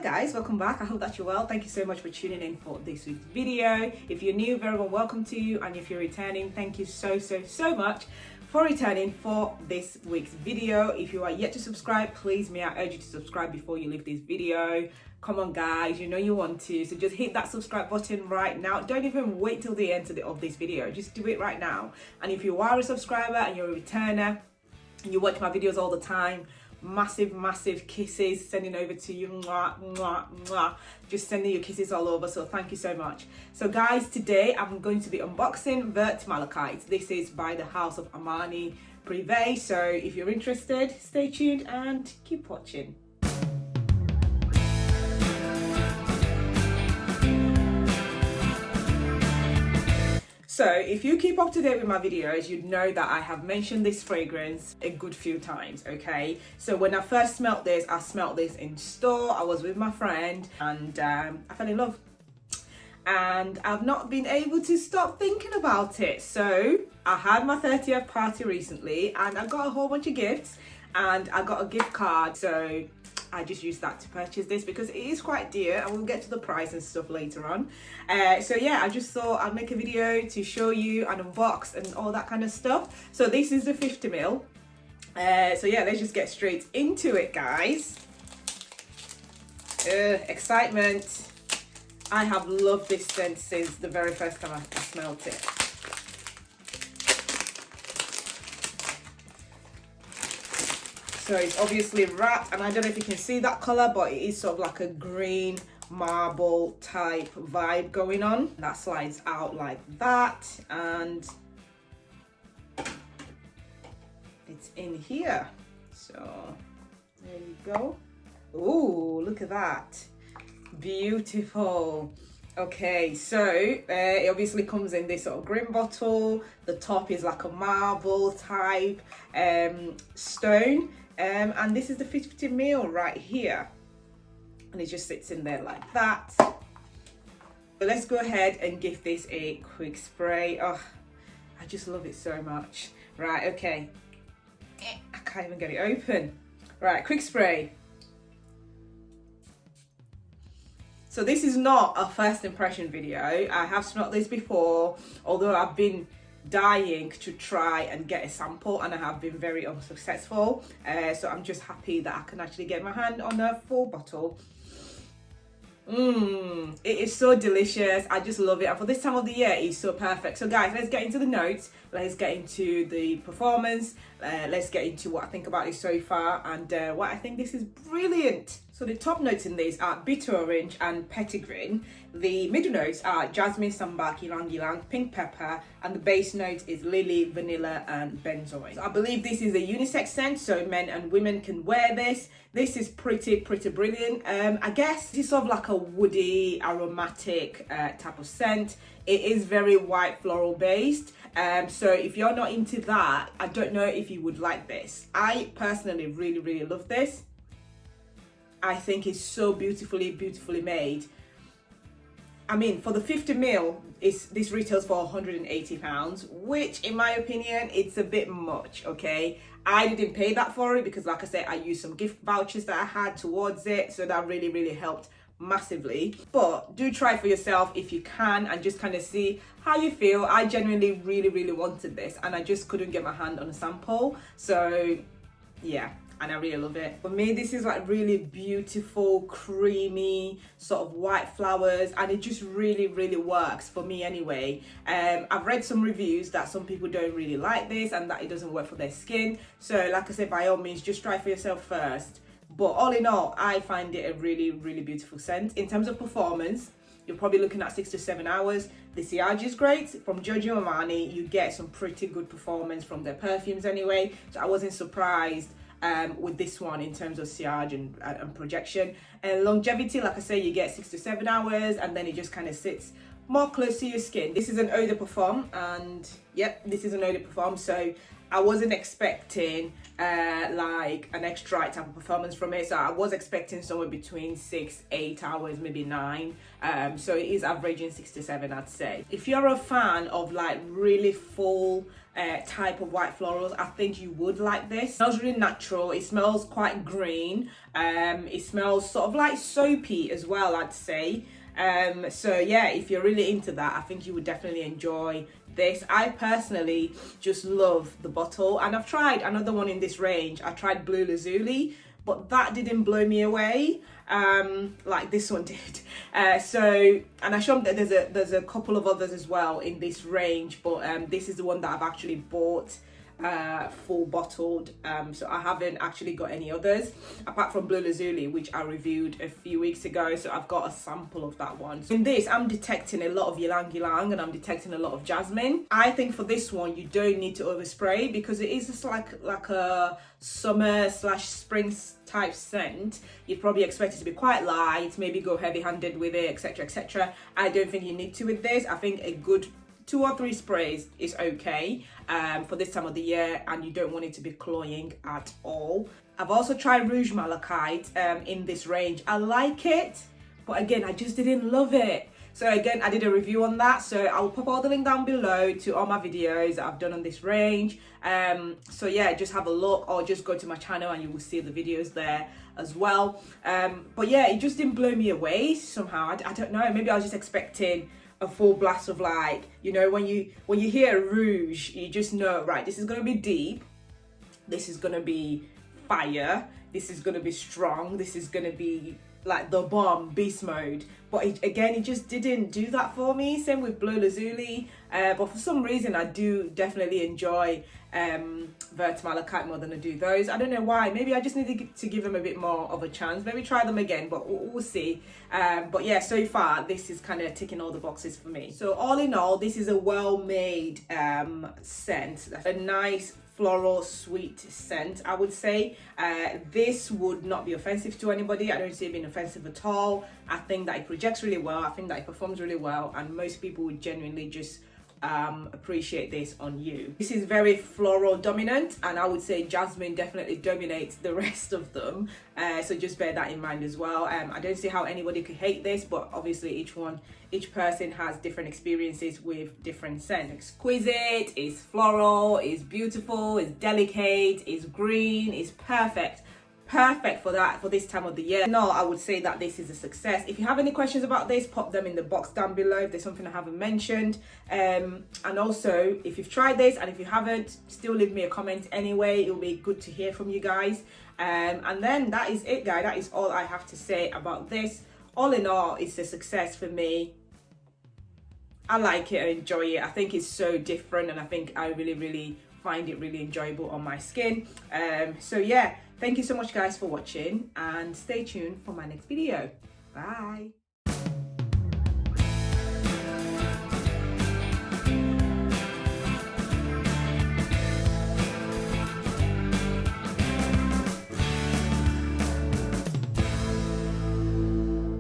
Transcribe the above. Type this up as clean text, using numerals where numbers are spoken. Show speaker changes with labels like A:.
A: guys, welcome back. I hope that you're well. Thank you so much for tuning in for this week's video. If you're new, very well welcome to you, and if you're returning, thank you so much for returning for this week's video. If you are yet to subscribe, please may I urge you to subscribe before you leave this video. Come on guys, you know you want to, so just hit that subscribe button right now. Don't even wait till the end of this video, just do it right now. And if you are a subscriber and you're a returner and you watch my videos all the time, massive kisses sending over to you. Mwah, mwah, mwah. Just sending you kisses all over, so thank you so much. So guys, today I'm going to be unboxing VERT Malachite. This is by the house of ARMANI PRIVE, so if you're interested, stay tuned and keep watching. So if you keep up to date with my videos, you'd know that I have mentioned this fragrance a good few times, okay? So when I first smelled this, I smelled this in store. I was with my friend and I fell in love. And I've not been able to stop thinking about it. So I had my 30th party recently and I got a whole bunch of gifts and I got a gift card. So I just used that to purchase this because it is quite dear, and we'll get to the price and stuff later on. So yeah, I just thought I'd make a video to show you and unbox and all that kind of stuff. So this is the 50 ml. So yeah, let's just get straight into it, guys. Excitement. I have loved this scent since the very first time I smelled it. So it's obviously wrapped, and I don't know if you can see that color, but it is sort of like a green marble type vibe going on. That slides out like that, and it's in here. So there you go. Ooh, look at that. Beautiful. Okay, so it obviously comes in this sort of green bottle. The top is like a marble type stone. And this is the 50 ml right here, and it just sits in there like that. So let's go ahead and give this a quick spray. Oh, I just love it so much. Right, okay, I can't even get it open. Right, quick spray. So this is not a first impression video. I have smelled this before, although I've been dying to try and get a sample and I have been very unsuccessful. So I'm just happy that I can actually get my hand on a full bottle. It is so delicious. I just love it, and for this time of the year it's so perfect. So guys, let's get into the notes, let's get into the performance, let's get into what I think about it so far, and why I think this is brilliant. So the top notes in these are bitter orange and petitgrain. The middle notes are jasmine, sambac, ylang ylang, pink pepper, and the base note is lily, vanilla, and benzoin. So I believe this is a unisex scent, so men and women can wear this. This is pretty brilliant. I guess it's sort of like a woody, aromatic type of scent. It is very white floral based. So if you're not into that, I don't know if you would like this. I personally really love this. I think it's so beautifully made. I mean, for the 50 ml, this retails for £180, which in my opinion, it's a bit much, okay? I didn't pay that for it because, like I said, I used some gift vouchers that I had towards it, so that really helped massively. But do try for yourself if you can and just kind of see how you feel. I genuinely really wanted this and I just couldn't get my hand on a sample, so yeah. And I really love it. For me, this is like really beautiful, creamy, sort of white flowers, and it just really works for me anyway. I've read some reviews that some people don't really like this and that it doesn't work for their skin. So like I said, by all means, just try for yourself first. But all in all, I find it a really beautiful scent. In terms of performance, you're probably looking at 6 to 7 hours. The sillage is great. From GIORGIO and ARMANI, you get some pretty good performance from their perfumes anyway. So I wasn't surprised with this one in terms of sillage and projection. And longevity, like I say, you get 6 to 7 hours, and then it just kind of sits more close to your skin. This is an eau de parfum, and yep, this is an eau de parfum. So I wasn't expecting like an extra type of performance from it, so I was expecting somewhere between 6-8 hours, maybe 9. So it is averaging 6 to 7, I'd say. If you're a fan of like really full type of white florals, I think you would like this. It smells really natural. It smells quite green. It smells sort of like soapy as well, I'd say. So yeah, if you're really into that, I think you would definitely enjoy this. I personally just love the bottle, and I've tried another one in this range. I tried Bleu Lazuli, but that didn't blow me away like this one did. And I showed that there's a couple of others as well in this range, but this is the one that I've actually bought full bottled, so I haven't actually got any others apart from Bleu Lazuli, which I reviewed a few weeks ago, so I've got a sample of that one. So in this, I'm detecting a lot of ylang ylang and I'm detecting a lot of jasmine. I think for this one you don't need to overspray because it is just like a summer / spring type scent. You'd probably expect it to be quite light, maybe go heavy-handed with it, etc, etc. I don't think you need to with this. I think a good 2 or 3 sprays is okay for this time of the year, and you don't want it to be cloying at all. I've also tried Rouge Malachite in this range. I like it, but again, I just didn't love it. So again, I did a review on that, so I'll pop all the link down below to all my videos that I've done on this range. So yeah, just have a look or just go to my channel and you will see the videos there as well. But yeah, it just didn't blow me away somehow. I don't know, maybe I was just expecting a full blast of, like, you know, when you hear Rouge, you just know, right, this is going to be deep, this is going to be fire, this is going to be strong, this is going to be like the bomb, beast mode. But it just didn't do that for me. Same with Bleu Lazuli, but for some reason I do definitely enjoy VERT Malachite more than I do those. I don't know why. Maybe I just need to give them a bit more of a chance. Maybe try them again, but we'll see. But yeah, so far this is kind of ticking all the boxes for me. So all in all, this is a well-made scent. A nice floral sweet scent, I would say. This would not be offensive to anybody. I don't see it being offensive at all. I think that it projects really well. I think that it performs really well, and most people would genuinely just appreciate this on you. This is very floral dominant, and I would say jasmine definitely dominates the rest of them, so just bear that in mind as well. I don't see how anybody could hate this, but obviously each person has different experiences with different scents. Exquisite, is floral, is beautiful, is delicate, is green, is perfect for this time of the year. No, I would say that this is a success. If you have any questions about this, pop them in the box down below if there's something I haven't mentioned. And also, if you've tried this and if you haven't, still leave me a comment anyway. It'll be good to hear from you guys. And then that is it, guys. That is all I have to say about this. All in all, it's a success for me. I like it, I enjoy it. I think it's so different, and I think I really find it really enjoyable on my skin. So yeah, thank you so much guys for watching, and stay tuned for my next video. Bye.